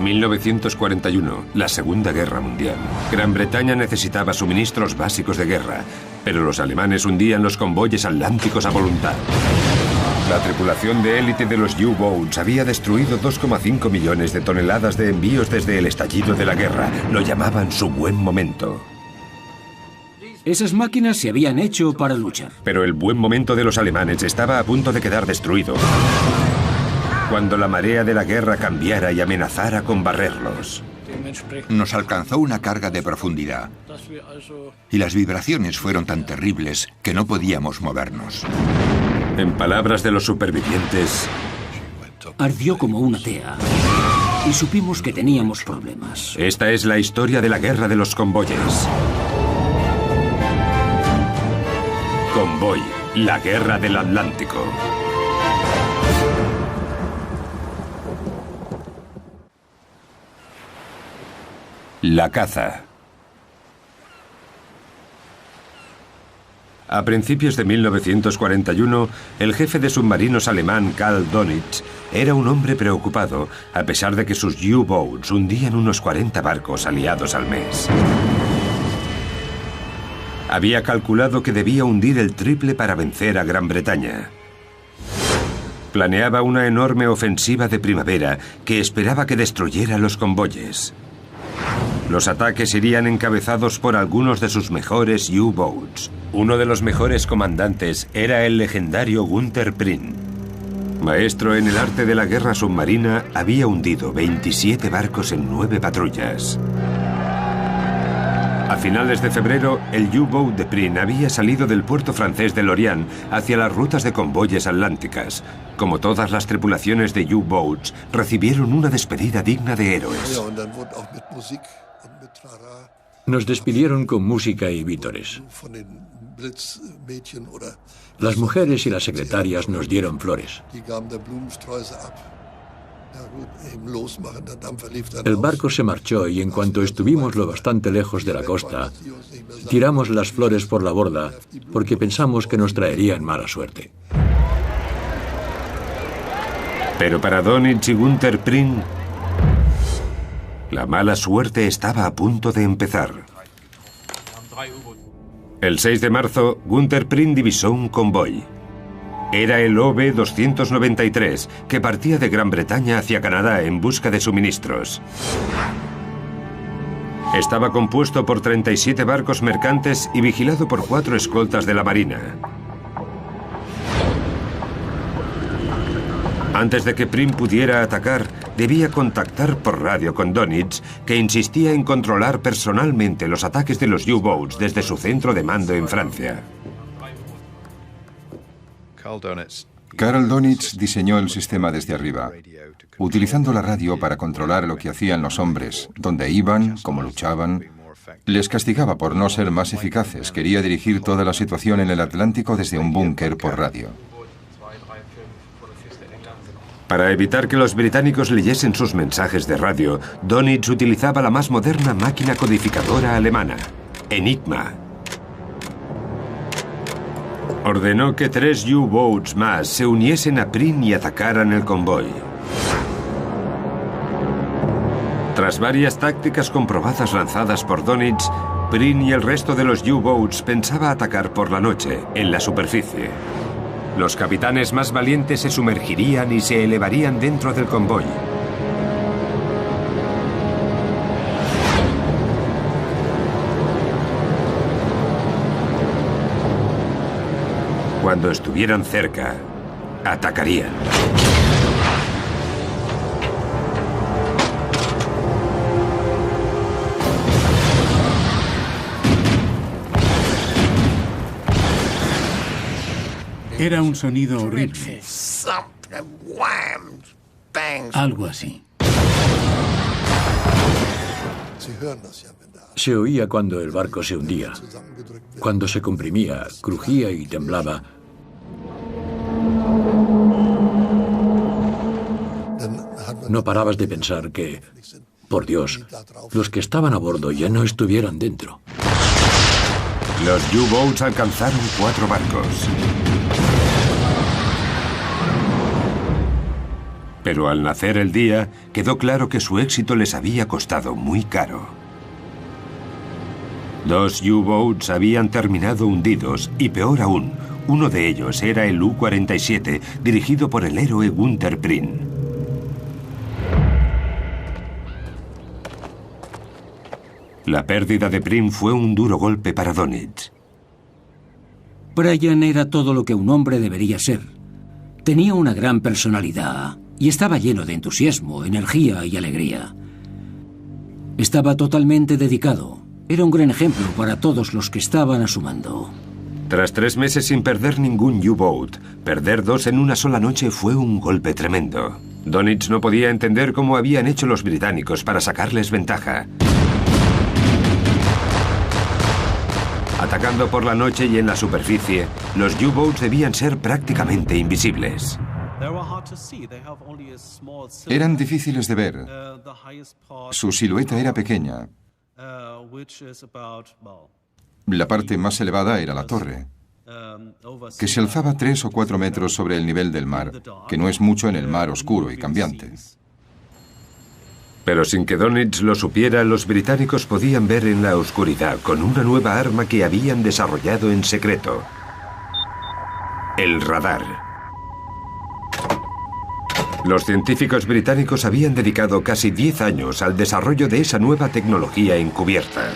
1941, la Segunda Guerra Mundial. Gran Bretaña necesitaba suministros básicos de guerra, pero los alemanes hundían los convoyes atlánticos a voluntad. La tripulación de élite de los U-Boats había destruido 2,5 millones de toneladas de envíos desde el estallido de la guerra. Lo llamaban su buen momento. Esas máquinas se habían hecho para luchar. Pero el buen momento de los alemanes estaba a punto de quedar destruido cuando la marea de la guerra cambiara y amenazara con barrerlos. Nos alcanzó una carga de profundidad y las vibraciones fueron tan terribles que no podíamos movernos. En palabras de los supervivientes, ardió como una tea y supimos que teníamos problemas. Esta es la historia de la guerra de los convoyes. Convoy, la guerra del Atlántico. La caza. A principios de 1941, el jefe de submarinos alemán Karl Donitz era un hombre preocupado, a pesar de que sus U-Boats hundían unos 40 barcos aliados al mes. Había calculado que debía hundir el triple para vencer a Gran Bretaña. Planeaba una enorme ofensiva de primavera que esperaba que destruyera los convoyes. Los ataques irían encabezados por algunos de sus mejores U-Boats. Uno de los mejores comandantes era el legendario Günther Prien. Maestro en el arte de la guerra submarina, había hundido 27 barcos en 9 patrullas. A finales de febrero, el U-Boat de Prien había salido del puerto francés de Lorient hacia las rutas de convoyes atlánticas. Como todas las tripulaciones de U-Boats, recibieron una despedida digna de héroes. Nos despidieron con música y vítores. Las mujeres y las secretarias nos dieron flores. El barco se marchó y en cuanto estuvimos lo bastante lejos de la costa, tiramos las flores por la borda porque pensamos que nos traerían mala suerte. Pero para Donitz y Günther Prien, la mala suerte estaba a punto de empezar. El 6 de marzo, Günther Prien divisó un convoy. Era el OB-293, que partía de Gran Bretaña hacia Canadá en busca de suministros. Estaba compuesto por 37 barcos mercantes y vigilado por 4 escoltas de la Marina. Antes de que Prien pudiera atacar, debía contactar por radio con Donitz, que insistía en controlar personalmente los ataques de los U-Boats desde su centro de mando en Francia. Karl Donitz diseñó el sistema desde arriba, utilizando la radio para controlar lo que hacían los hombres, dónde iban, cómo luchaban. Les castigaba por no ser más eficaces. Quería dirigir toda la situación en el Atlántico desde un búnker por radio. Para evitar que los británicos leyesen sus mensajes de radio, Donitz utilizaba la más moderna máquina codificadora alemana, Enigma. Ordenó que 3 U-Boats más se uniesen a Prien y atacaran el convoy. Tras varias tácticas comprobadas lanzadas por Donitz, Prien y el resto de los U-Boats pensaba atacar por la noche, en la superficie. Los capitanes más valientes se sumergirían y se elevarían dentro del convoy. Cuando estuvieran cerca, atacarían. Era un sonido horrible. Algo así. Se oía cuando el barco se hundía, cuando se comprimía, crujía y temblaba. No parabas de pensar que, por Dios, los que estaban a bordo ya no estuvieran dentro. Los U-Boats alcanzaron 4 barcos. Pero al nacer el día, quedó claro que su éxito les había costado muy caro. 2 U-Boats habían terminado hundidos y, peor aún, uno de ellos era el U-47, dirigido por el héroe Gunther Prien. La pérdida de Prien fue un duro golpe para Donitz. Brian era todo lo que un hombre debería ser. Tenía una gran personalidad y estaba lleno de entusiasmo, energía y alegría. Estaba totalmente dedicado. Era un gran ejemplo para todos los que estaban a su mando. Tras 3 meses sin perder ningún U-Boat, perder 2 en una sola noche fue un golpe tremendo. Donitz no podía entender cómo habían hecho los británicos para sacarles ventaja. Atacando por la noche y en la superficie, los U-Boats debían ser prácticamente invisibles. Eran difíciles de ver. Su silueta era pequeña. La parte más elevada era la torre, que se alzaba 3 o 4 metros sobre el nivel del mar, que no es mucho en el mar oscuro y cambiante. Pero sin que Donitz lo supiera, los británicos podían ver en la oscuridad con una nueva arma que habían desarrollado en secreto: el radar. Los científicos británicos habían dedicado casi 10 años al desarrollo de esa nueva tecnología encubierta.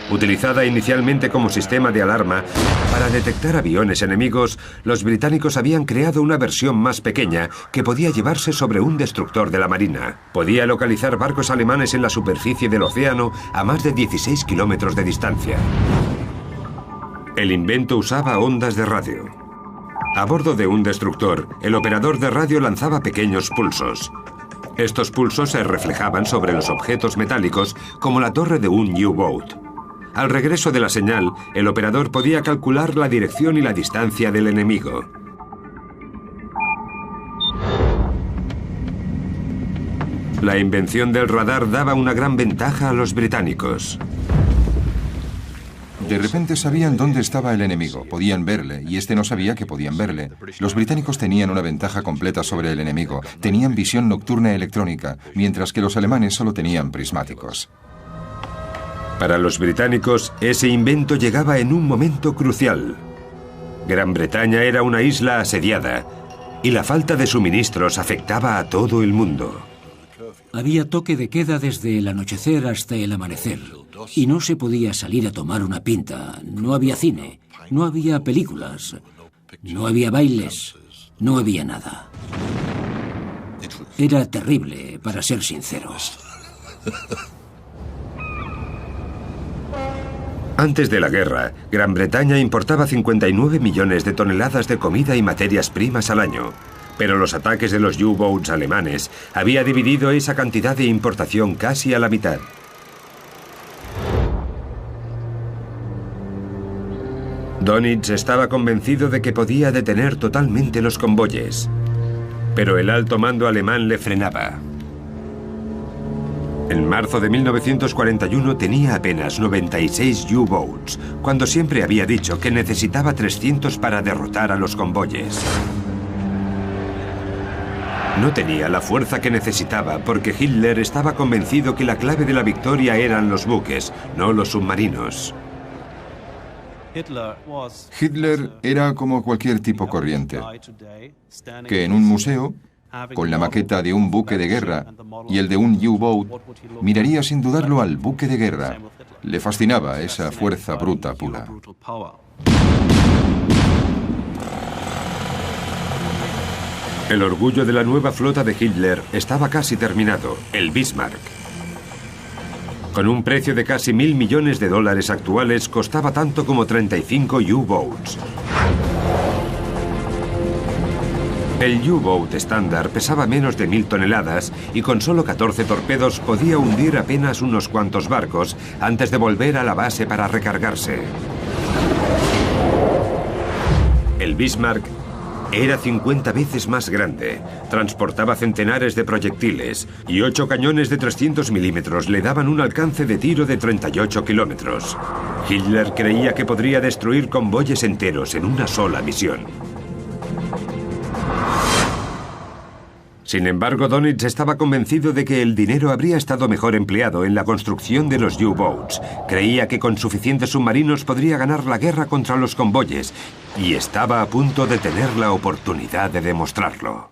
Utilizada inicialmente como sistema de alarma para detectar aviones enemigos, los británicos habían creado una versión más pequeña que podía llevarse sobre un destructor de la Marina. Podía localizar barcos alemanes en la superficie del océano a más de 16 kilómetros de distancia. El invento usaba ondas de radio. A bordo de un destructor, el operador de radio lanzaba pequeños pulsos. Estos pulsos se reflejaban sobre los objetos metálicos como la torre de un U-Boat. Al regreso de la señal, el operador podía calcular la dirección y la distancia del enemigo. La invención del radar daba una gran ventaja a los británicos. De repente sabían dónde estaba el enemigo, podían verle, y este no sabía que podían verle. Los británicos tenían una ventaja completa sobre el enemigo, tenían visión nocturna electrónica, mientras que los alemanes solo tenían prismáticos. Para los británicos, ese invento llegaba en un momento crucial. Gran Bretaña era una isla asediada, y la falta de suministros afectaba a todo el mundo. Había toque de queda desde el anochecer hasta el amanecer, y no se podía salir a tomar una pinta. No había cine, no había películas, no había bailes, no había nada. Era terrible, para ser sinceros. Antes de la guerra, Gran Bretaña importaba 59 millones de toneladas de comida y materias primas al año. Pero los ataques de los U-Boats alemanes había dividido esa cantidad de importación casi a la mitad. Donitz estaba convencido de que podía detener totalmente los convoyes. Pero el alto mando alemán le frenaba. En marzo de 1941 tenía apenas 96 U-Boats, cuando siempre había dicho que necesitaba 300 para derrotar a los convoyes. No tenía la fuerza que necesitaba porque Hitler estaba convencido que la clave de la victoria eran los buques, no los submarinos. Hitler era como cualquier tipo corriente, que en un museo, con la maqueta de un buque de guerra y el de un U-Boat, miraría sin dudarlo al buque de guerra. Le fascinaba esa fuerza bruta pura. El orgullo de la nueva flota de Hitler estaba casi terminado, el Bismarck. Con un precio de casi $1.000 millones actuales, costaba tanto como 35 U-Boats. El U-Boat estándar pesaba menos de 1000 toneladas y con solo 14 torpedos podía hundir apenas unos cuantos barcos antes de volver a la base para recargarse. El Bismarck era 50 veces más grande, transportaba centenares de proyectiles y 8 cañones de 300 milímetros le daban un alcance de tiro de 38 kilómetros. Hitler creía que podría destruir convoyes enteros en una sola misión. Sin embargo, Donitz estaba convencido de que el dinero habría estado mejor empleado en la construcción de los U-Boats. Creía que con suficientes submarinos podría ganar la guerra contra los convoyes y estaba a punto de tener la oportunidad de demostrarlo.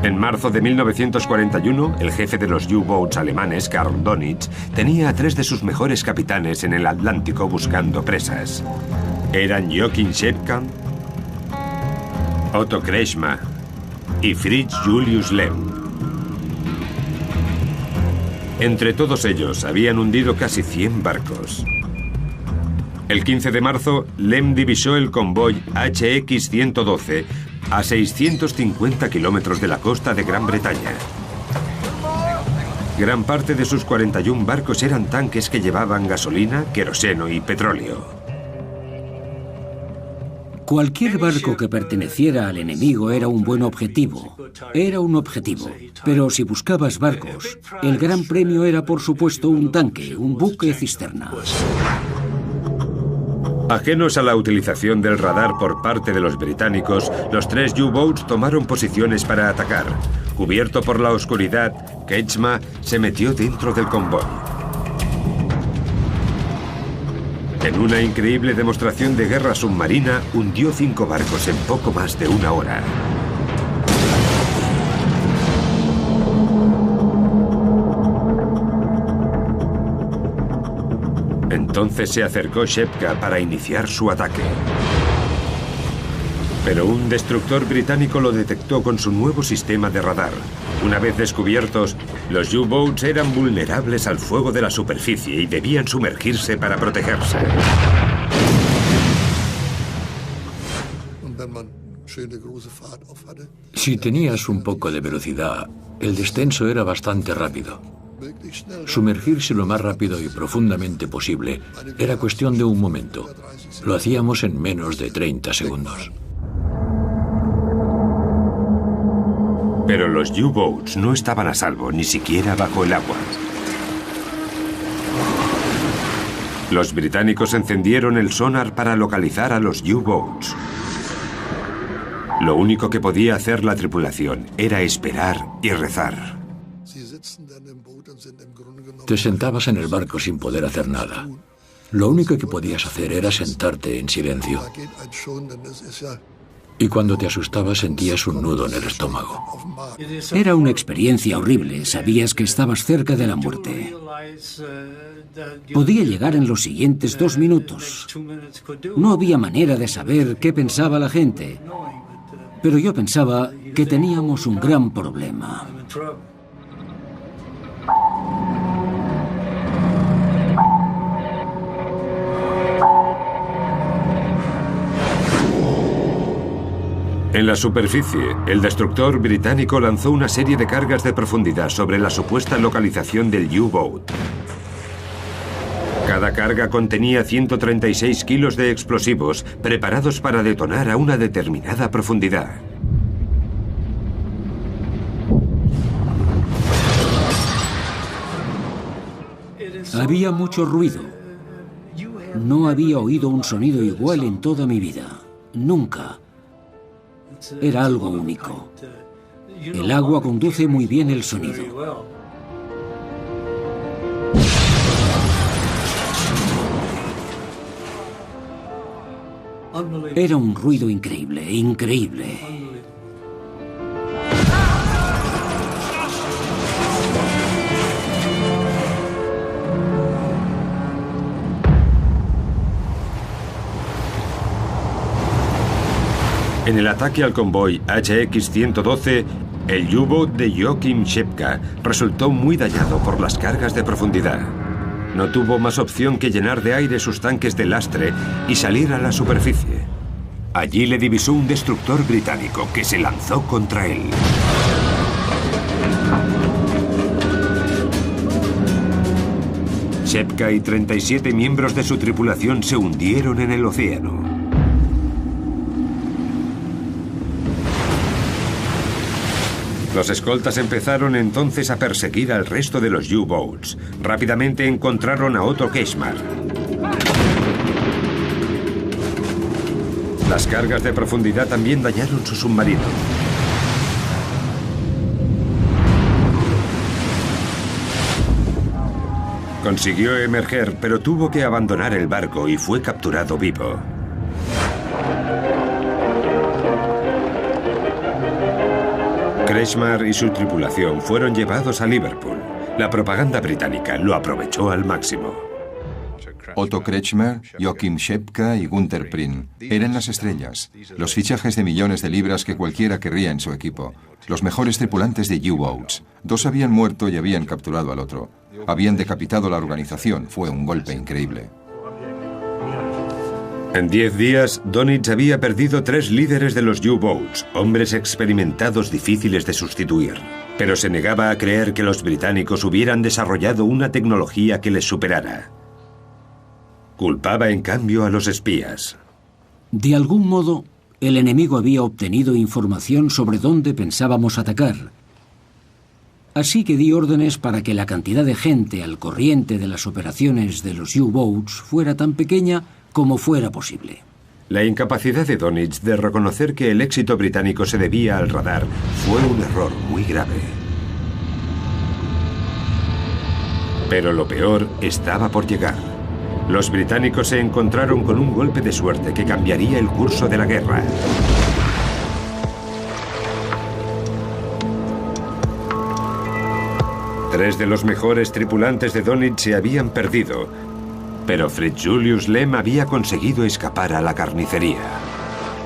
En marzo de 1941, el jefe de los U-Boats alemanes, Karl Donitz, tenía a 3 de sus mejores capitanes en el Atlántico buscando presas. Eran Joachim Schepka, Otto Kretschmer y Fritz Julius Lehm. Entre todos ellos habían hundido casi 100 barcos. El 15 de marzo, Lehm divisó el convoy HX-112 a 650 kilómetros de la costa de Gran Bretaña. Gran parte de sus 41 barcos eran tanques que llevaban gasolina, queroseno y petróleo. Cualquier barco que perteneciera al enemigo era un buen objetivo. Era un objetivo. Pero si buscabas barcos, el gran premio era, por supuesto, un tanque, un buque cisterna. Ajenos a la utilización del radar por parte de los británicos, los 3 U-Boats tomaron posiciones para atacar. Cubierto por la oscuridad, Kretschmer se metió dentro del convoy. En una increíble demostración de guerra submarina, hundió 5 barcos en poco más de una hora. Entonces se acercó Schepka para iniciar su ataque. Pero un destructor británico lo detectó con su nuevo sistema de radar. Una vez descubiertos, los U-Boats eran vulnerables al fuego de la superficie y debían sumergirse para protegerse. Si tenías un poco de velocidad, el descenso era bastante rápido. Sumergirse lo más rápido y profundamente posible era cuestión de un momento. Lo hacíamos en menos de 30 segundos. Pero los U-Boats no estaban a salvo, ni siquiera bajo el agua. Los británicos encendieron el sonar para localizar a los U-Boats. Lo único que podía hacer la tripulación era esperar y rezar. Te sentabas en el barco sin poder hacer nada. Lo único que podías hacer era sentarte en silencio. Y cuando te asustabas sentías un nudo en el estómago. Era una experiencia horrible. Sabías que estabas cerca de la muerte. Podía llegar en los siguientes 2 minutos. No había manera de saber qué pensaba la gente. Pero yo pensaba que teníamos un gran problema. En la superficie, el destructor británico lanzó una serie de cargas de profundidad sobre la supuesta localización del U-Boat. Cada carga contenía 136 kilos de explosivos preparados para detonar a una determinada profundidad. Había mucho ruido. No había oído un sonido igual en toda mi vida. Nunca. Era algo único. El agua conduce muy bien el sonido. Era un ruido increíble, increíble. En el ataque al convoy HX-112, el U-Boat de Joachim Schepka resultó muy dañado por las cargas de profundidad. No tuvo más opción que llenar de aire sus tanques de lastre y salir a la superficie. Allí le divisó un destructor británico que se lanzó contra él. Schepka y 37 miembros de su tripulación se hundieron en el océano. Los escoltas empezaron entonces a perseguir al resto de los U-Boats. Rápidamente encontraron a Otto Kretschmer. Las cargas de profundidad también dañaron su submarino. Consiguió emerger, pero tuvo que abandonar el barco y fue capturado vivo. Kretschmar y su tripulación fueron llevados a Liverpool. La propaganda británica lo aprovechó al máximo. Otto Kretschmer, Joachim Schepka y Günther Prien eran las estrellas, los fichajes de millones de libras que cualquiera querría en su equipo, los mejores tripulantes de U-Boats. 2 habían muerto y habían capturado al otro. Habían decapitado la organización. Fue un golpe increíble. En 10 días, Donitz había perdido 3 líderes de los U-Boats, hombres experimentados difíciles de sustituir. Pero se negaba a creer que los británicos hubieran desarrollado una tecnología que les superara. Culpaba en cambio a los espías. De algún modo, el enemigo había obtenido información sobre dónde pensábamos atacar. Así que di órdenes para que la cantidad de gente al corriente de las operaciones de los U-Boats fuera tan pequeña como fuera posible. La incapacidad de Donitz de reconocer que el éxito británico se debía al radar fue un error muy grave. Pero lo peor estaba por llegar. Los británicos se encontraron con un golpe de suerte que cambiaría el curso de la guerra. Tres de los mejores tripulantes de Donitz se habían perdido, pero Fritz Julius Lehm había conseguido escapar a la carnicería.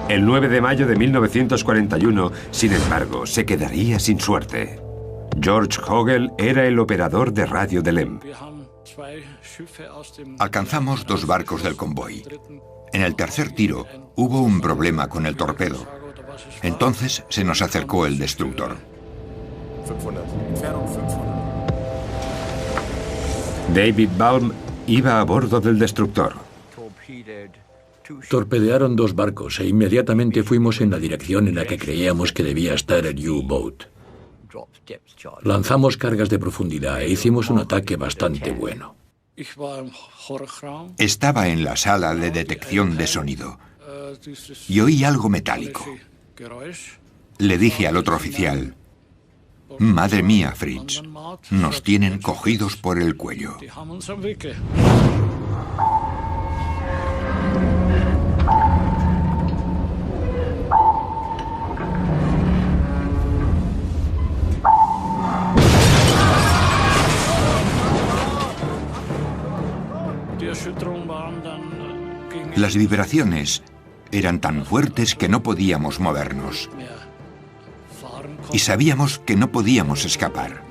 El 9 de mayo de 1941, sin embargo, se quedaría sin suerte. George Hogel era el operador de radio de Lehm. Alcanzamos 2 barcos del convoy. En el tercer tiro hubo un problema con el torpedo. Entonces se nos acercó el destructor. David Baum iba a bordo del destructor. Torpedearon 2 barcos e inmediatamente fuimos en la dirección en la que creíamos que debía estar el U-Boat. Lanzamos cargas de profundidad e hicimos un ataque bastante bueno. Estaba en la sala de detección de sonido y oí algo metálico. Le dije al otro oficial: «Madre mía, Fritz, nos tienen cogidos por el cuello». Las vibraciones eran tan fuertes que no podíamos movernos. Y sabíamos que no podíamos escapar.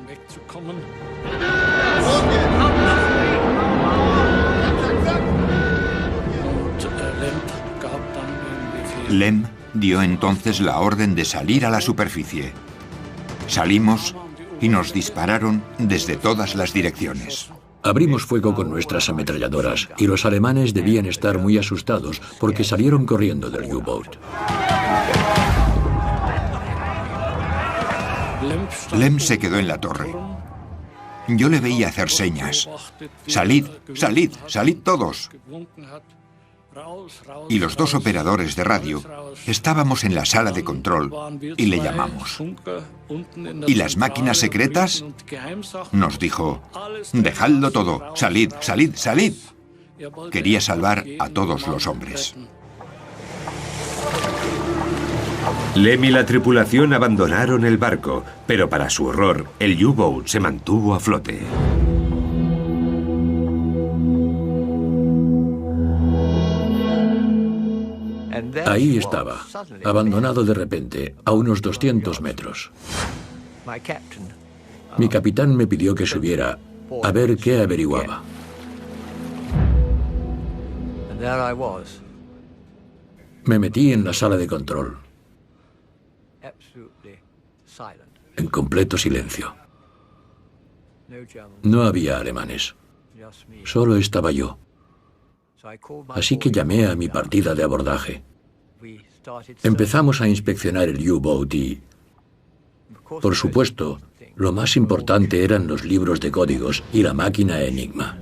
Lehm dio entonces la orden de salir a la superficie. Salimos y nos dispararon desde todas las direcciones. Abrimos fuego con nuestras ametralladoras y los alemanes debían estar muy asustados porque salieron corriendo del U-Boat. Lehm se quedó en la torre. Yo le veía hacer señas. «Salid, salid, salid todos». Y los 2 operadores de radio estábamos en la sala de control y le llamamos. ¿Y las máquinas secretas? Nos dijo: «Dejadlo todo, salid, salid, salid». Quería salvar a todos los hombres. Lehm y la tripulación abandonaron el barco, pero para su horror, el U-Boat se mantuvo a flote. Ahí estaba, abandonado de repente, a unos 200 metros. Mi capitán me pidió que subiera a ver qué averiguaba. Me metí en la sala de control. En completo silencio. No había alemanes. Solo estaba yo. Así que llamé a mi partida de abordaje. Empezamos a inspeccionar el U-Boat y, por supuesto, lo más importante eran los libros de códigos y la máquina Enigma.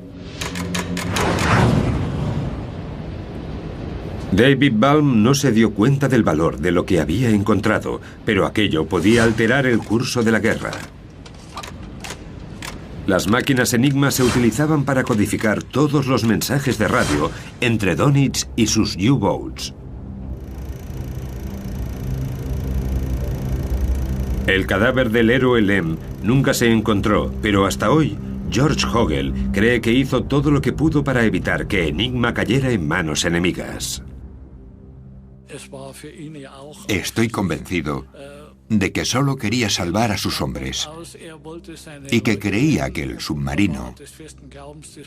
David Balme no se dio cuenta del valor de lo que había encontrado, pero aquello podía alterar el curso de la guerra. Las máquinas Enigma se utilizaban para codificar todos los mensajes de radio entre Donitz y sus U-Boats. El cadáver del héroe Lem nunca se encontró, pero hasta hoy George Hogel cree que hizo todo lo que pudo para evitar que Enigma cayera en manos enemigas. Estoy convencido de que solo quería salvar a sus hombres y que creía que el submarino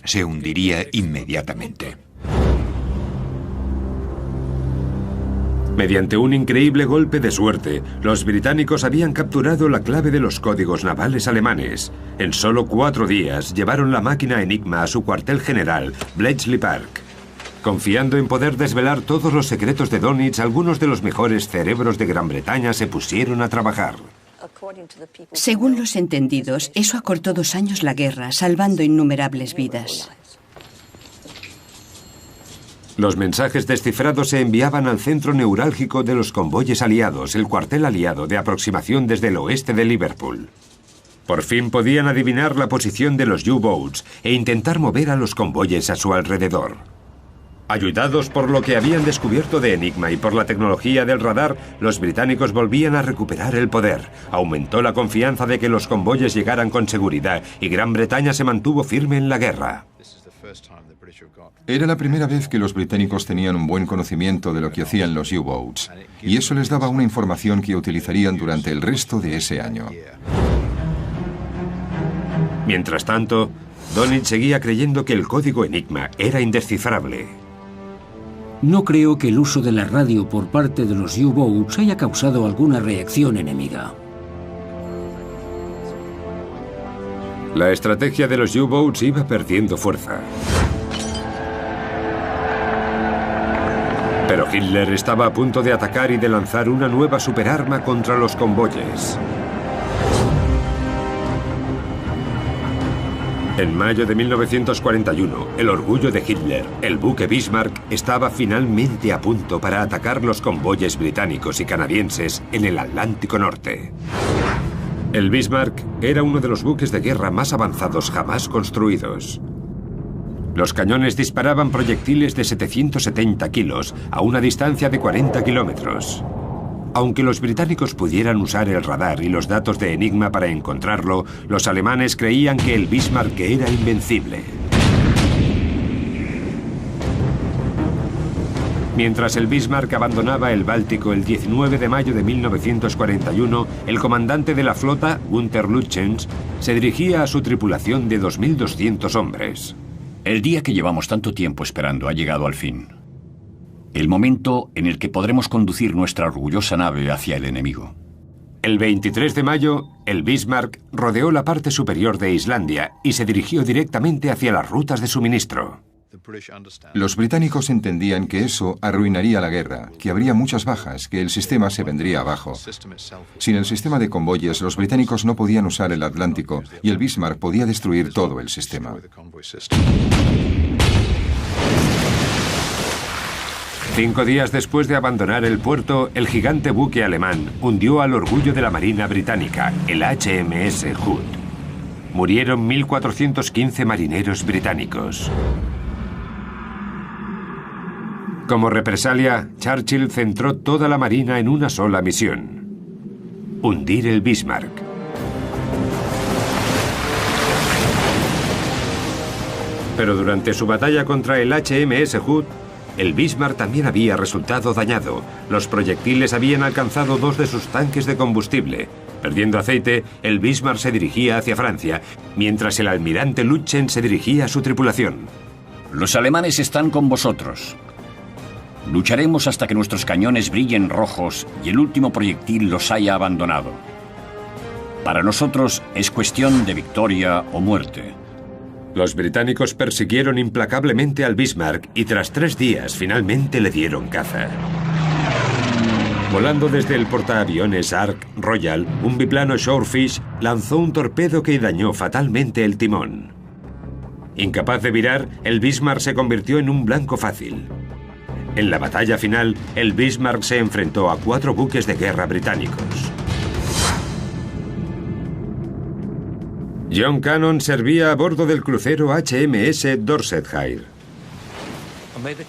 se hundiría inmediatamente. Mediante un increíble golpe de suerte, los británicos habían capturado la clave de los códigos navales alemanes. En solo 4 días llevaron la máquina Enigma a su cuartel general, Bletchley Park. Confiando en poder desvelar todos los secretos de Donitz, algunos de los mejores cerebros de Gran Bretaña se pusieron a trabajar. Según los entendidos, eso acortó 2 años la guerra, salvando innumerables vidas. Los mensajes descifrados se enviaban al centro neurálgico de los convoyes aliados, el cuartel aliado de aproximación desde el oeste de Liverpool. Por fin podían adivinar la posición de los U-Boats e intentar mover a los convoyes a su alrededor. Ayudados por lo que habían descubierto de Enigma y por la tecnología del radar, los británicos volvían a recuperar el poder. Aumentó la confianza de que los convoyes llegaran con seguridad y Gran Bretaña se mantuvo firme en la guerra. Era la primera vez que los británicos tenían un buen conocimiento de lo que hacían los U-Boats, y eso les daba una información que utilizarían durante el resto de ese año. Mientras tanto, Donitz seguía creyendo que el código Enigma era indescifrable. No creo que el uso de la radio por parte de los U-Boats haya causado alguna reacción enemiga. La estrategia de los U-Boats iba perdiendo fuerza. Pero Hitler estaba a punto de atacar y de lanzar una nueva superarma contra los convoyes. En mayo de 1941, el orgullo de Hitler, el buque Bismarck, estaba finalmente a punto para atacar los convoyes británicos y canadienses en el Atlántico Norte. El Bismarck era uno de los buques de guerra más avanzados jamás construidos. Los cañones disparaban proyectiles de 770 kilos a una distancia de 40 kilómetros. Aunque los británicos pudieran usar el radar y los datos de Enigma para encontrarlo, los alemanes creían que el Bismarck era invencible. Mientras el Bismarck abandonaba el Báltico el 19 de mayo de 1941, el comandante de la flota, Günther Lütjens, se dirigía a su tripulación de 2.200 hombres. El día que llevamos tanto tiempo esperando ha llegado al fin. El momento en el que podremos conducir nuestra orgullosa nave hacia el enemigo. El 23 de mayo, el Bismarck rodeó la parte superior de Islandia y se dirigió directamente hacia las rutas de suministro. Los británicos entendían que eso arruinaría la guerra, que habría muchas bajas, que el sistema se vendría abajo. Sin el sistema de convoyes, los británicos no podían usar el Atlántico y el Bismarck podía destruir todo el sistema. 5 días después de abandonar el puerto, el gigante buque alemán hundió al orgullo de la Marina británica, el HMS Hood. Murieron 1.415 marineros británicos. Como represalia, Churchill centró toda la Marina en una sola misión: hundir el Bismarck. Pero durante su batalla contra el HMS Hood, el Bismarck también había resultado dañado. Los proyectiles habían alcanzado 2 de sus tanques de combustible. Perdiendo aceite, el Bismarck se dirigía hacia Francia, mientras el almirante Lütjens se dirigía a su tripulación. Los alemanes están con vosotros. Lucharemos hasta que nuestros cañones brillen rojos y el último proyectil los haya abandonado. Para nosotros es cuestión de victoria o muerte. Los británicos persiguieron implacablemente al Bismarck y tras 3 días finalmente le dieron caza. Volando desde el portaaviones Ark Royal, un biplano Shorefish lanzó un torpedo que dañó fatalmente el timón. Incapaz de virar, el Bismarck se convirtió en un blanco fácil. En la batalla final, el Bismarck se enfrentó a 4 buques de guerra británicos. John Cannon servía a bordo del crucero HMS Dorsetshire.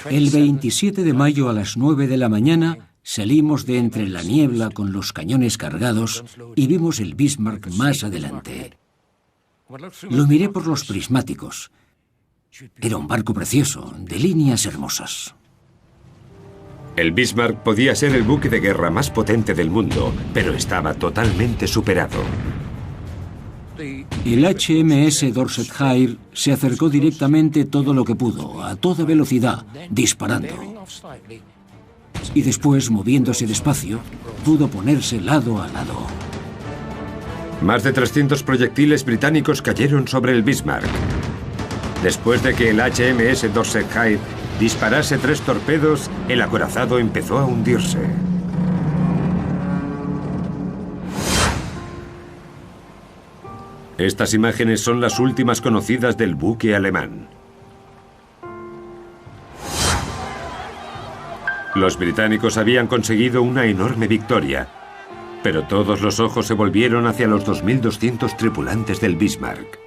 El 27 de mayo a las 9 de la mañana salimos de entre la niebla con los cañones cargados y vimos el Bismarck más adelante. Lo miré por los prismáticos. Era un barco precioso, de líneas hermosas. El Bismarck podía ser el buque de guerra más potente del mundo, pero estaba totalmente superado. El HMS Dorsetshire se acercó directamente todo lo que pudo, a toda velocidad, disparando. Y después, moviéndose despacio, pudo ponerse lado a lado. Más de 300 proyectiles británicos cayeron sobre el Bismarck. Después de que el HMS Dorsetshire disparase 3 torpedos, el acorazado empezó a hundirse. Estas imágenes son las últimas conocidas del buque alemán. Los británicos habían conseguido una enorme victoria, pero todos los ojos se volvieron hacia los 2.200 tripulantes del Bismarck.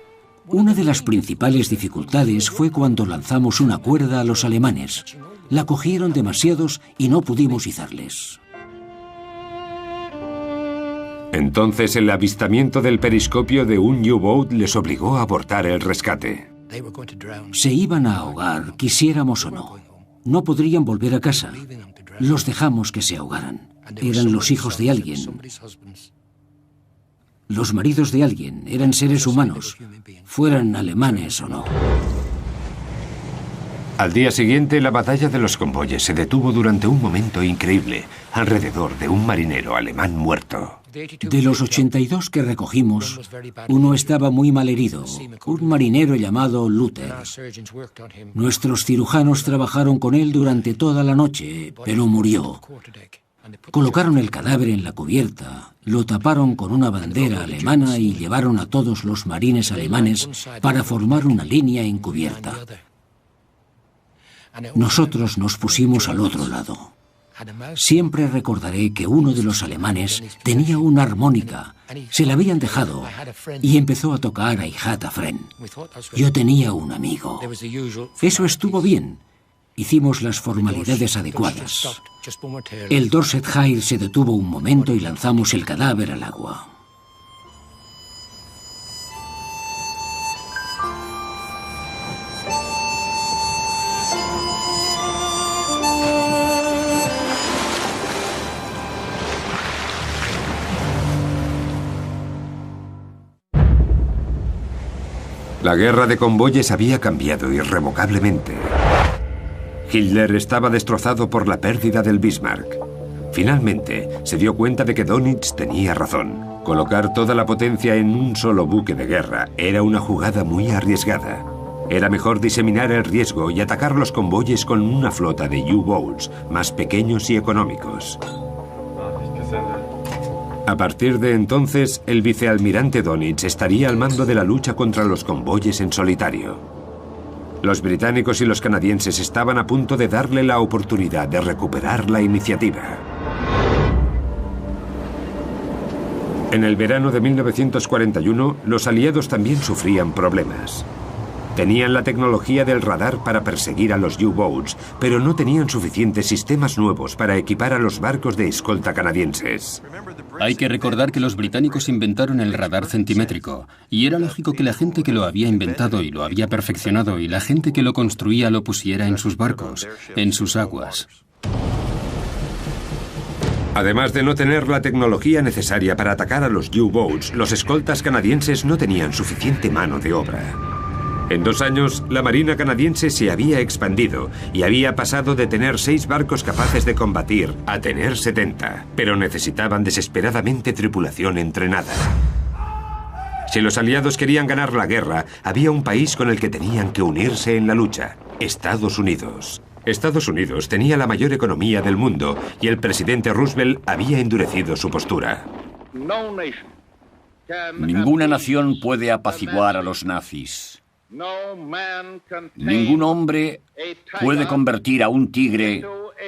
Una de las principales dificultades fue cuando lanzamos una cuerda a los alemanes. La cogieron demasiados y no pudimos izarles. Entonces el avistamiento del periscopio de un U-boat les obligó a abortar el rescate. Se iban a ahogar, quisiéramos o no. No podrían volver a casa. Los dejamos que se ahogaran. Eran los hijos de alguien. Los maridos de alguien. Eran seres humanos, fueran alemanes o no. Al día siguiente, la batalla de los convoyes se detuvo durante un momento increíble, alrededor de un marinero alemán muerto. De los 82 que recogimos, uno estaba muy mal herido, un marinero llamado Luther. Nuestros cirujanos trabajaron con él durante toda la noche, pero murió. Colocaron el cadáver en la cubierta, lo taparon con una bandera alemana y llevaron a todos los marines alemanes para formar una línea encubierta. Nosotros nos pusimos al otro lado. Siempre recordaré que uno de los alemanes tenía una armónica, se la habían dejado y empezó a tocar a Hijata Fren. Yo tenía un amigo. Eso estuvo bien. Hicimos las formalidades adecuadas. El Dorsetshire se detuvo un momento y lanzamos el cadáver al agua. La guerra de convoyes había cambiado irrevocablemente. Hitler estaba destrozado por la pérdida del Bismarck. Finalmente, se dio cuenta de que Dönitz tenía razón. Colocar toda la potencia en un solo buque de guerra era una jugada muy arriesgada. Era mejor diseminar el riesgo y atacar los convoyes con una flota de U-boats más pequeños y económicos. A partir de entonces, el vicealmirante Dönitz estaría al mando de la lucha contra los convoyes en solitario. Los británicos y los canadienses estaban a punto de darle la oportunidad de recuperar la iniciativa. En el verano de 1941, los aliados también sufrían problemas. Tenían la tecnología del radar para perseguir a los U-boats, pero no tenían suficientes sistemas nuevos para equipar a los barcos de escolta canadienses. Hay que recordar que los británicos inventaron el radar centimétrico, y era lógico que la gente que lo había inventado y lo había perfeccionado y la gente que lo construía lo pusiera en sus barcos, en sus aguas. Además de no tener la tecnología necesaria para atacar a los U-boats, los escoltas canadienses no tenían suficiente mano de obra. En 2 años, la Marina canadiense se había expandido y había pasado de tener 6 barcos capaces de combatir a tener 70, pero necesitaban desesperadamente tripulación entrenada. Si los aliados querían ganar la guerra, había un país con el que tenían que unirse en la lucha: Estados Unidos. Estados Unidos tenía la mayor economía del mundo y el presidente Roosevelt había endurecido su postura. Ninguna nación puede apaciguar a los nazis. Ningún hombre puede convertir a un tigre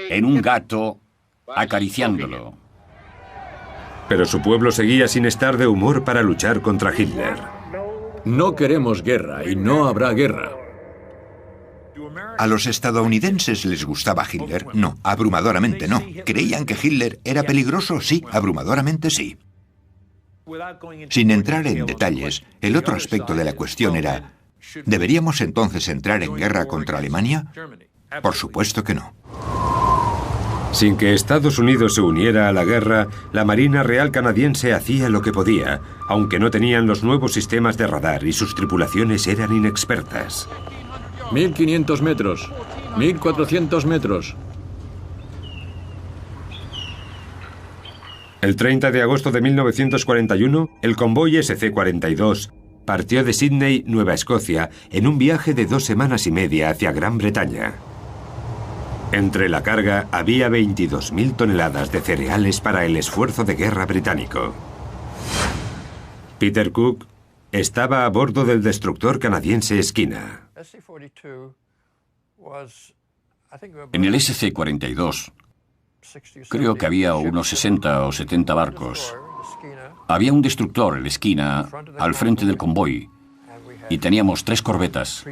en un gato acariciándolo. Pero su pueblo seguía sin estar de humor para luchar contra Hitler. No queremos guerra y no habrá guerra. ¿A los estadounidenses les gustaba Hitler? No, abrumadoramente no. ¿Creían que Hitler era peligroso? Sí, abrumadoramente sí. Sin entrar en detalles, el otro aspecto de la cuestión era, ¿deberíamos entonces entrar en guerra contra Alemania? Por supuesto que no. Sin que Estados Unidos se uniera a la guerra, la Marina Real Canadiense hacía lo que podía, aunque no tenían los nuevos sistemas de radar y sus tripulaciones eran inexpertas. 1500 metros, 1400 metros. El 30 de agosto de 1941, el convoy SC-42 partió de Sídney, Nueva Escocia, en un viaje de 2 semanas y media hacia Gran Bretaña. Entre la carga había 22.000 toneladas de cereales para el esfuerzo de guerra británico. Peter Cook estaba a bordo del destructor canadiense Esquina. En el SC-42 creo que había unos 60 o 70 barcos. Había un destructor, el Esquina, al frente del convoy y teníamos 3 corbetas.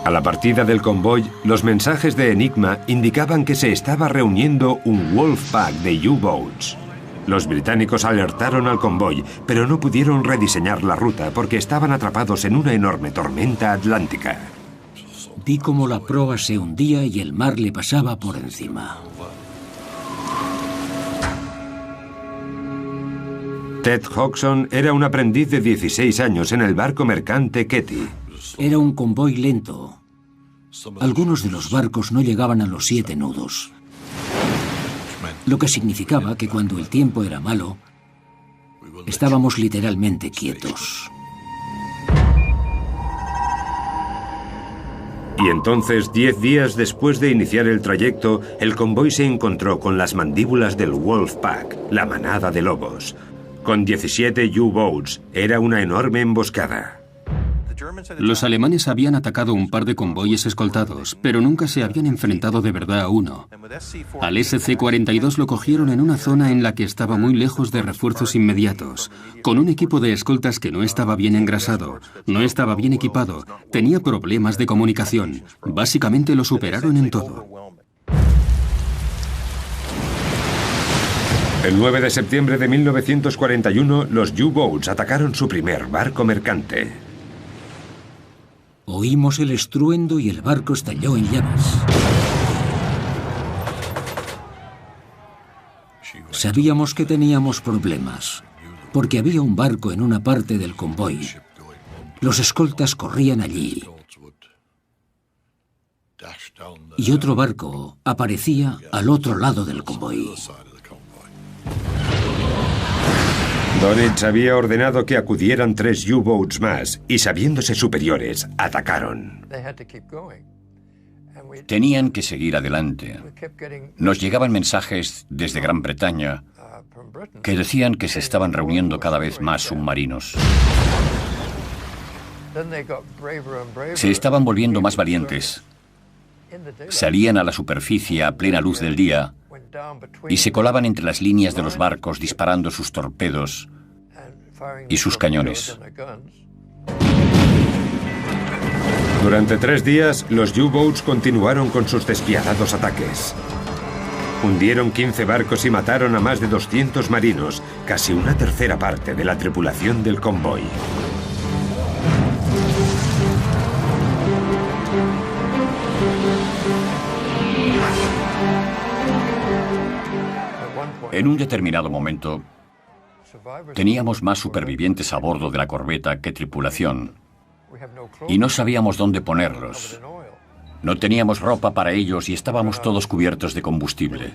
A la partida del convoy, los mensajes de Enigma indicaban que se estaba reuniendo un Wolfpack de U-Boats. Los británicos alertaron al convoy, pero no pudieron rediseñar la ruta porque estaban atrapados en una enorme tormenta atlántica. Vi cómo la proa se hundía y el mar le pasaba por encima. Ted Hodgson era un aprendiz de 16 años en el barco mercante Ketty. Era un convoy lento. Algunos de los barcos no llegaban a los 7 nudos. Lo que significaba que cuando el tiempo era malo, estábamos literalmente quietos. Y entonces, 10 días después de iniciar el trayecto, el convoy se encontró con las mandíbulas del Wolfpack, la manada de lobos. Con 17 U-Boats, era una enorme emboscada. Los alemanes habían atacado un par de convoyes escoltados, pero nunca se habían enfrentado de verdad a uno. Al SC-42 lo cogieron en una zona en la que estaba muy lejos de refuerzos inmediatos, con un equipo de escoltas que no estaba bien engrasado, no estaba bien equipado, tenía problemas de comunicación. Básicamente lo superaron en todo. El 9 de septiembre de 1941, los U-Boats atacaron su primer barco mercante. Oímos el estruendo y el barco estalló en llamas. Sabíamos que teníamos problemas, porque había un barco en una parte del convoy. Los escoltas corrían allí. Y otro barco aparecía al otro lado del convoy. Donitz había ordenado que acudieran 3 U-Boats más y, sabiéndose superiores, atacaron. Tenían que seguir adelante. Nos llegaban mensajes desde Gran Bretaña que decían que se estaban reuniendo cada vez más submarinos. Se estaban volviendo más valientes. Salían a la superficie a plena luz del día y se colaban entre las líneas de los barcos disparando sus torpedos y sus cañones. Durante 3 días, los U-Boats continuaron con sus despiadados ataques. Hundieron 15 barcos y mataron a más de 200 marinos, casi una tercera parte de la tripulación del convoy. En un determinado momento, teníamos más supervivientes a bordo de la corbeta que tripulación, y no sabíamos dónde ponerlos. No teníamos ropa para ellos y estábamos todos cubiertos de combustible.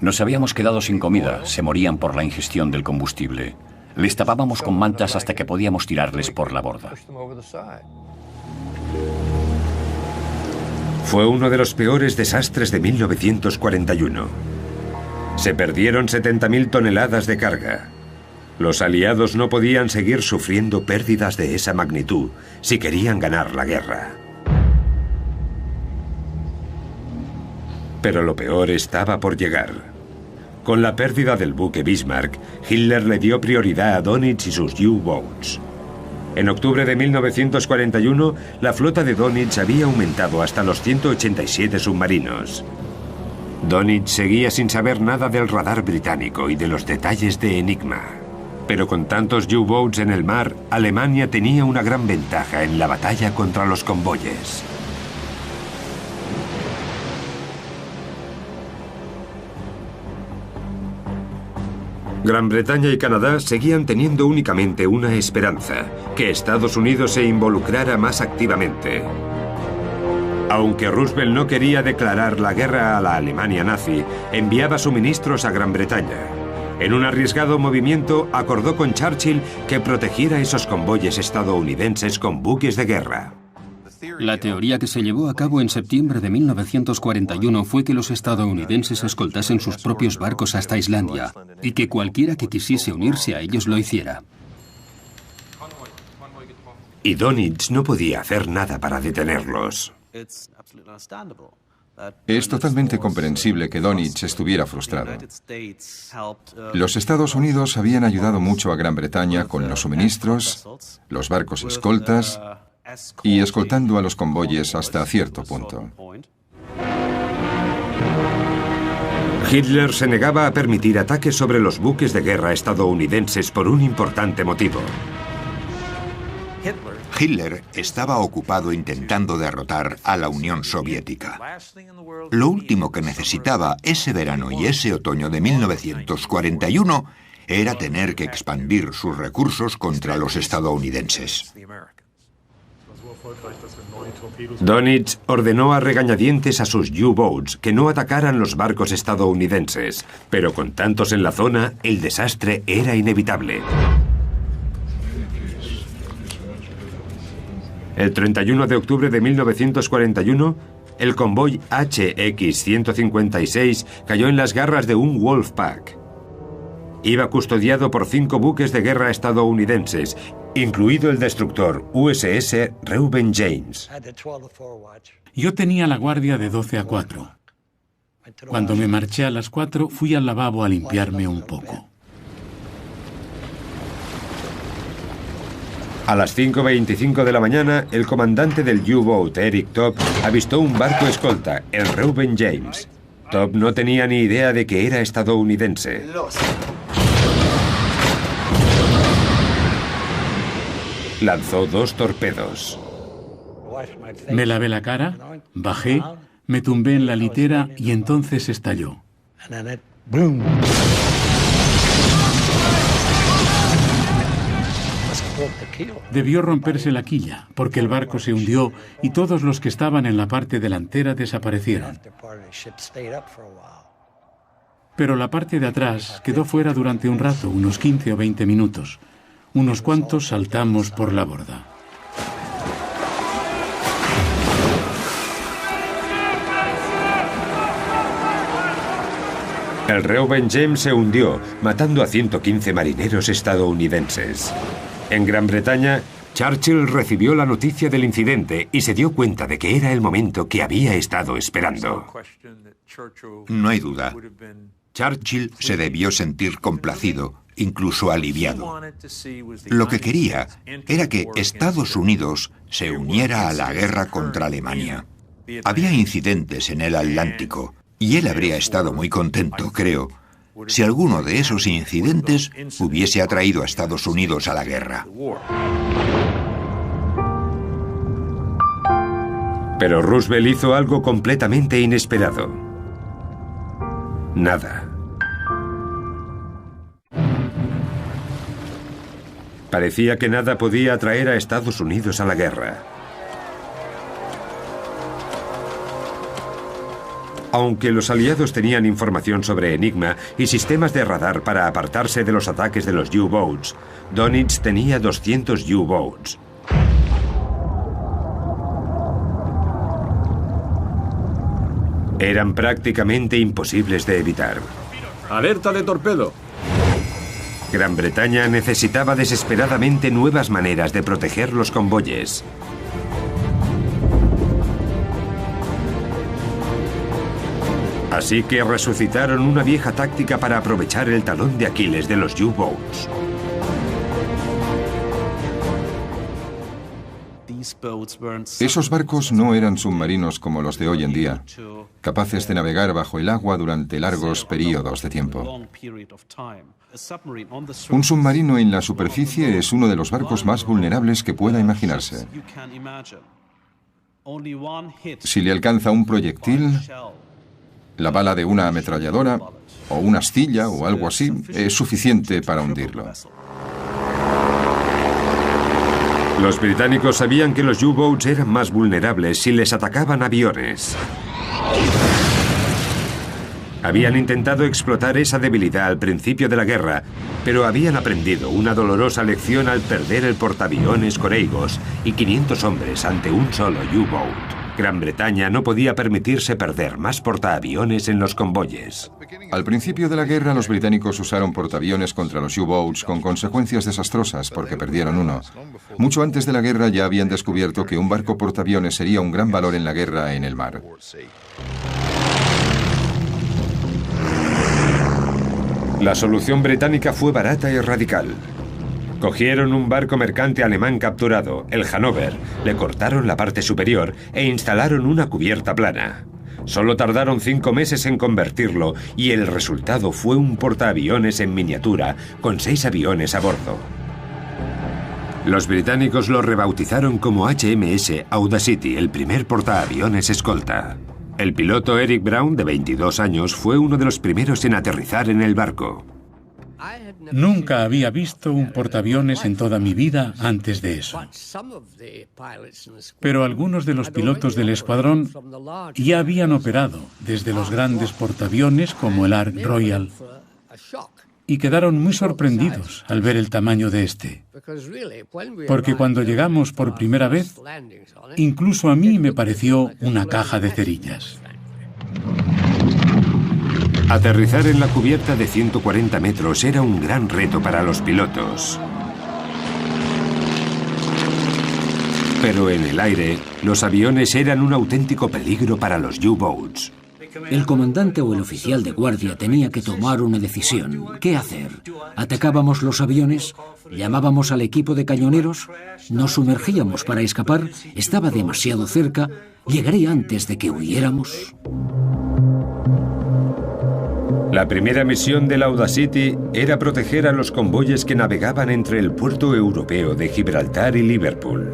Nos habíamos quedado sin comida, se morían por la ingestión del combustible. Les tapábamos con mantas hasta que podíamos tirarles por la borda. Fue uno de los peores desastres de 1941. Se perdieron 70.000 toneladas de carga. Los aliados no podían seguir sufriendo pérdidas de esa magnitud si querían ganar la guerra. Pero lo peor estaba por llegar. Con la pérdida del buque Bismarck, Hitler le dio prioridad a Dönitz y sus U-Boats. En octubre de 1941, la flota de Dönitz había aumentado hasta los 187 submarinos. Dönitz seguía sin saber nada del radar británico y de los detalles de Enigma. Pero con tantos U-Boats en el mar, Alemania tenía una gran ventaja en la batalla contra los convoyes. Gran Bretaña y Canadá seguían teniendo únicamente una esperanza: que Estados Unidos se involucrara más activamente. Aunque Roosevelt no quería declarar la guerra a la Alemania nazi, enviaba suministros a Gran Bretaña. En un arriesgado movimiento, acordó con Churchill que protegiera esos convoyes estadounidenses con buques de guerra. La teoría que se llevó a cabo en septiembre de 1941 fue que los estadounidenses escoltasen sus propios barcos hasta Islandia y que cualquiera que quisiese unirse a ellos lo hiciera. Y Dönitz no podía hacer nada para detenerlos. Es totalmente comprensible que Dönitz estuviera frustrado. Los Estados Unidos habían ayudado mucho a Gran Bretaña con los suministros, los barcos escoltas y escoltando a los convoyes hasta cierto punto. Hitler se negaba a permitir ataques sobre los buques de guerra estadounidenses por un importante motivo. Hitler estaba ocupado intentando derrotar a la Unión Soviética. Lo último que necesitaba ese verano y ese otoño de 1941 era tener que expandir sus recursos contra los estadounidenses. Dönitz ordenó a regañadientes a sus U-Boats que no atacaran los barcos estadounidenses, pero con tantos en la zona, el desastre era inevitable. El 31 de octubre de 1941, el convoy HX-156 cayó en las garras de un Wolfpack. Iba custodiado por 5 buques de guerra estadounidenses, incluido el destructor USS Reuben James. Yo tenía la guardia de 12 a 4. Cuando me marché a las 4, fui al lavabo a limpiarme un poco. A las 5:25 de la mañana, el comandante del U-Boat, Eric Topp, avistó un barco escolta, el Reuben James. Topp no tenía ni idea de que era estadounidense. Lanzó 2 torpedos. Me lavé la cara, bajé, me tumbé en la litera y entonces estalló. Debió romperse la quilla, porque el barco se hundió y todos los que estaban en la parte delantera desaparecieron. Pero la parte de atrás quedó fuera durante un rato, unos 15 o 20 minutos. Unos cuantos saltamos por la borda. El Reuben James se hundió, matando a 115 marineros estadounidenses. En Gran Bretaña, Churchill recibió la noticia del incidente y se dio cuenta de que era el momento que había estado esperando. No hay duda. Churchill se debió sentir complacido, incluso aliviado. Lo que quería era que Estados Unidos se uniera a la guerra contra Alemania. Había incidentes en el Atlántico y él habría estado muy contento, creo, si alguno de esos incidentes hubiese atraído a Estados Unidos a la guerra. Pero Roosevelt hizo algo completamente inesperado. Nada. Parecía que nada podía atraer a Estados Unidos a la guerra. Aunque los aliados tenían información sobre Enigma y sistemas de radar para apartarse de los ataques de los U-Boats, Dönitz tenía 200 U-Boats. Eran prácticamente imposibles de evitar. ¡Alerta de torpedo! Gran Bretaña necesitaba desesperadamente nuevas maneras de proteger los convoyes. Así que resucitaron una vieja táctica para aprovechar el talón de Aquiles de los U-Boats. Esos barcos no eran submarinos como los de hoy en día, capaces de navegar bajo el agua durante largos periodos de tiempo. Un submarino en la superficie es uno de los barcos más vulnerables que pueda imaginarse. Si le alcanza un proyectil, la bala de una ametralladora o una astilla o algo así es suficiente para hundirlo. Los británicos sabían que los U-Boats eran más vulnerables si les atacaban aviones. Habían intentado explotar esa debilidad al principio de la guerra, pero habían aprendido una dolorosa lección al perder el portaaviones Coreigos y 500 hombres ante un solo U-Boat. Gran Bretaña no podía permitirse perder más portaaviones en los convoyes. Al principio de la guerra, los británicos usaron portaaviones contra los U-Boats con consecuencias desastrosas porque perdieron uno. Mucho antes de la guerra ya habían descubierto que un barco portaaviones sería un gran valor en la guerra en el mar. La solución británica fue barata y radical. Cogieron un barco mercante alemán capturado, el Hannover, le cortaron la parte superior e instalaron una cubierta plana. Solo tardaron 5 meses en convertirlo y el resultado fue un portaaviones en miniatura con 6 aviones a bordo. Los británicos lo rebautizaron como HMS Audacity, el primer portaaviones escolta. El piloto Eric Brown, de 22 años, fue uno de los primeros en aterrizar en el barco. Nunca había visto un portaaviones en toda mi vida antes de eso. Pero algunos de los pilotos del escuadrón ya habían operado desde los grandes portaaviones como el Ark Royal y quedaron muy sorprendidos al ver el tamaño de este. Porque cuando llegamos por primera vez, incluso a mí me pareció una caja de cerillas. Aterrizar en la cubierta de 140 metros era un gran reto para los pilotos. Pero en el aire, los aviones eran un auténtico peligro para los U-Boats. El comandante o el oficial de guardia tenía que tomar una decisión. ¿Qué hacer? ¿Atacábamos los aviones? ¿Llamábamos al equipo de cañoneros? ¿Nos sumergíamos para escapar? ¿Estaba demasiado cerca? ¿Llegaría antes de que huyéramos? La primera misión del Audacity era proteger a los convoyes que navegaban entre el puerto europeo de Gibraltar y Liverpool.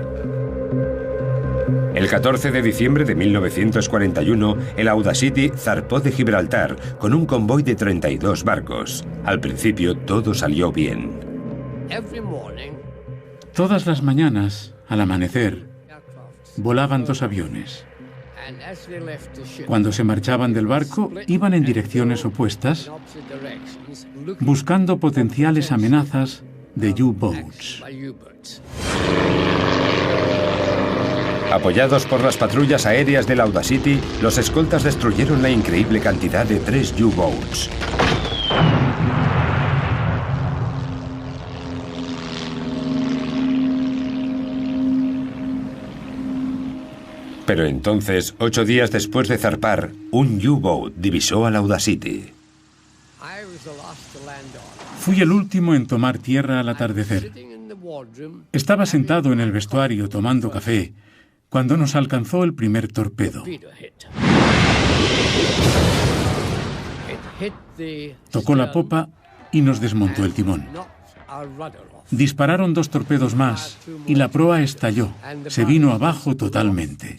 El 14 de diciembre de 1941, el Audacity zarpó de Gibraltar con un convoy de 32 barcos. Al principio todo salió bien. Todas las mañanas, al amanecer, volaban 2 aviones. Cuando se marchaban del barco, iban en direcciones opuestas, buscando potenciales amenazas de U-Boats. Apoyados por las patrullas aéreas del Audacity, los escoltas destruyeron la increíble cantidad de 3 U-Boats. Pero entonces, 8 días después de zarpar, un U-Boat divisó al Audacity. Fui el último en tomar tierra al atardecer. Estaba sentado en el vestuario tomando café cuando nos alcanzó el primer torpedo. Tocó la popa y nos desmontó el timón. Dispararon 2 torpedos más y la proa estalló. Se vino abajo totalmente.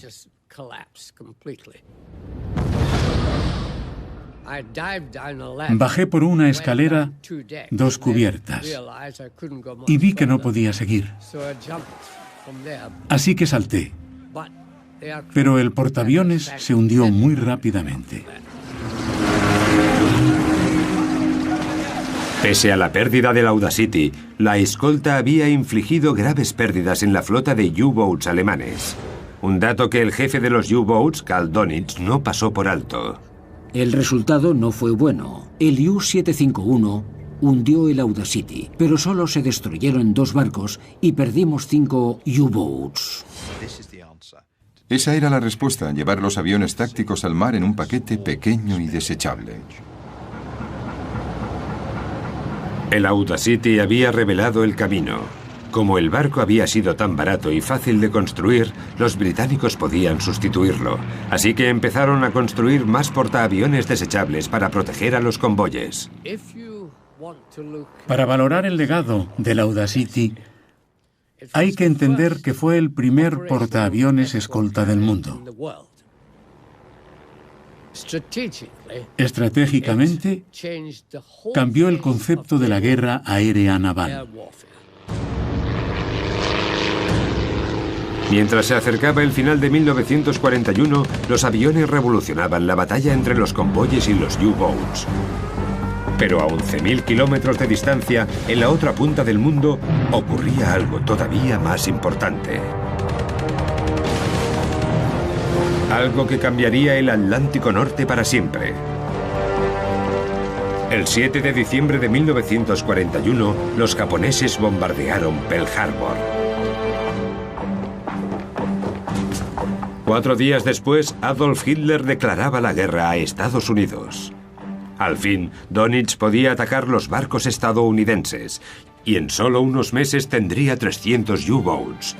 Bajé por una escalera 2 cubiertas y vi que no podía seguir. Así que salté. Pero el portaaviones se hundió muy rápidamente. Pese a la pérdida del Audacity, la escolta había infligido graves pérdidas en la flota de U-Boats alemanes. Un dato que el jefe de los U-Boats, Karl Donitz, no pasó por alto. El resultado no fue bueno. El U-751 hundió el Audacity, pero solo se destruyeron 2 barcos y perdimos 5 U-boats. Esa era la respuesta, llevar los aviones tácticos al mar en un paquete pequeño y desechable. El Audacity había revelado el camino. Como el barco había sido tan barato y fácil de construir, los británicos podían sustituirlo. Así que empezaron a construir más portaaviones desechables para proteger a los convoyes. Para valorar el legado del Audacity, hay que entender que fue el primer portaaviones escolta del mundo. Estratégicamente, cambió el concepto de la guerra aérea naval. Mientras se acercaba el final de 1941, los aviones revolucionaban la batalla entre los convoyes y los U-boats. Pero a 11.000 kilómetros de distancia, en la otra punta del mundo, ocurría algo todavía más importante. Algo que cambiaría el Atlántico Norte para siempre. El 7 de diciembre de 1941, los japoneses bombardearon Pearl Harbor. 4 días después, Adolf Hitler declaraba la guerra a Estados Unidos. Al fin, Dönitz podía atacar los barcos estadounidenses y en solo unos meses tendría 300 U-boats.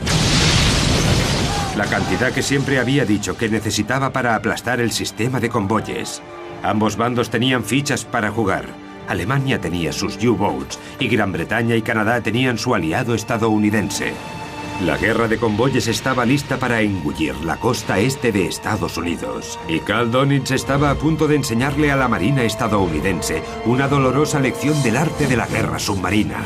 La cantidad que siempre había dicho que necesitaba para aplastar el sistema de convoyes. Ambos bandos tenían fichas para jugar. Alemania tenía sus U-boats y Gran Bretaña y Canadá tenían su aliado estadounidense. La guerra de convoyes estaba lista para engullir la costa este de Estados Unidos. Y Karl Dönitz estaba a punto de enseñarle a la Marina estadounidense una dolorosa lección del arte de la guerra submarina.